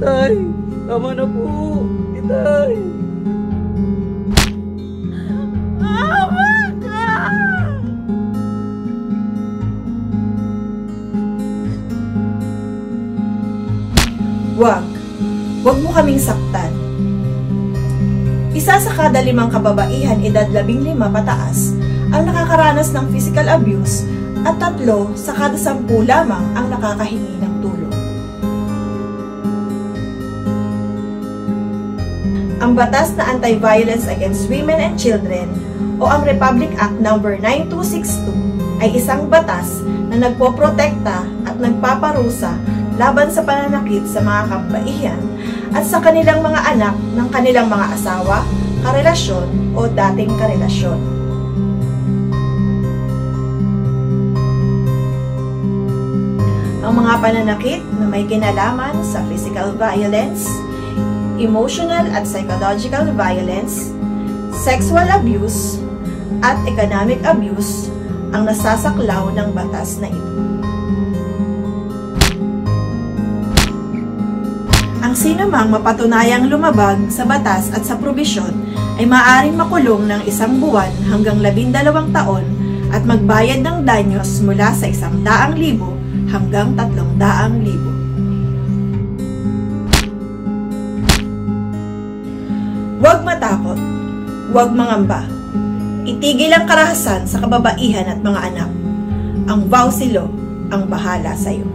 Itay, tama na po. Itay. Huwag mo kaming saktan. Isa sa kada 5 kababaihan edad 15 pataas ang nakakaranas ng physical abuse at 3 sa kada 10 lamang ang nakakahingi ng tulong. Ang batas na Anti-Violence Against Women and Children o ang Republic Act No. 9262 ay isang batas na nagpoprotekta at nagpaparusa laban sa pananakit sa mga kababaihan at sa kanilang mga anak ng kanilang mga asawa, karelasyon o dating karelasyon. Ang mga pananakit na may kinalaman sa physical violence, emotional at psychological violence, sexual abuse, at economic abuse ang nasasaklaw ng batas na ito. Ang sinumang mapatunayang lumabag sa batas at sa probisyon ay maaaring makulong ng 1 buwan hanggang 12 taon at magbayad ng danyos mula sa 100,000 hanggang 300,000. Huwag matakot, huwag mangamba. Itigil ang karahasan sa kababaihan at mga anak. Ang Vaucilo ang bahala sa iyo.